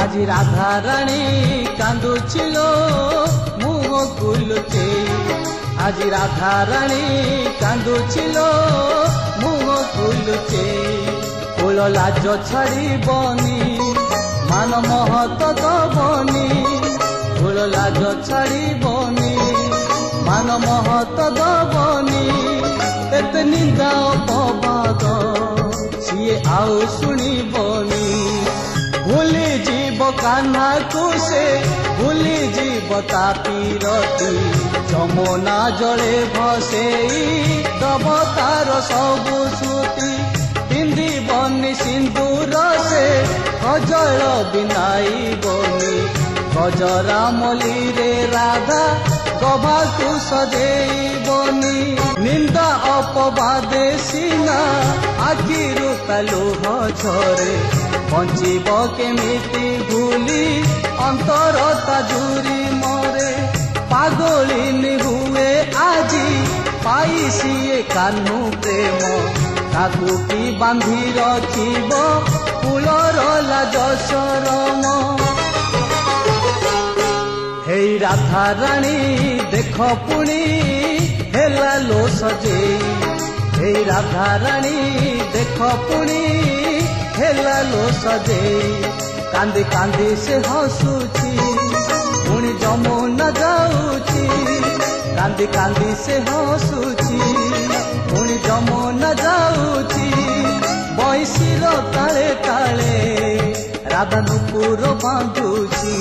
आज राधा रानी कांदुचिलो मुह कुलुचे आज राधा रानी कांदुचिलो मुह कुलुचे कुल लाज छाड़बनी मान महत दबनी कुल लाज छाड़बनी मान महत दबनी एत निंदा अपवाद सीए आउ शुणबनी भूली जीव कान्हा को से भूली जीव तापीरती जमुना जले भसेई दब तार सबु श्रुति पिंदी बनी सिंदूर से गजल बिनाई बनी गजरा मली रे राधा गभा को सजेई बनी निंदा अपवादे सीना आखिरु लुह झरे बंचीब केमिति भूली अंतर ताजुरी मरे पागलिनी हुए आजी पाई सीए कान्हू प्रेम ताकू की बांधी रखिब फूलर लाज शरम हे राधा रानी देख पुणी हेला लो सजेई हे राधा रानी देख पुणी हेला लो सजेई कांदी कांदी से हसुची पुणी जमुना जाऊची कांदी कांदी से हसुची पुणी जमुना जाऊची बंशीर ताले ताले राधा नुपुर बांधुची।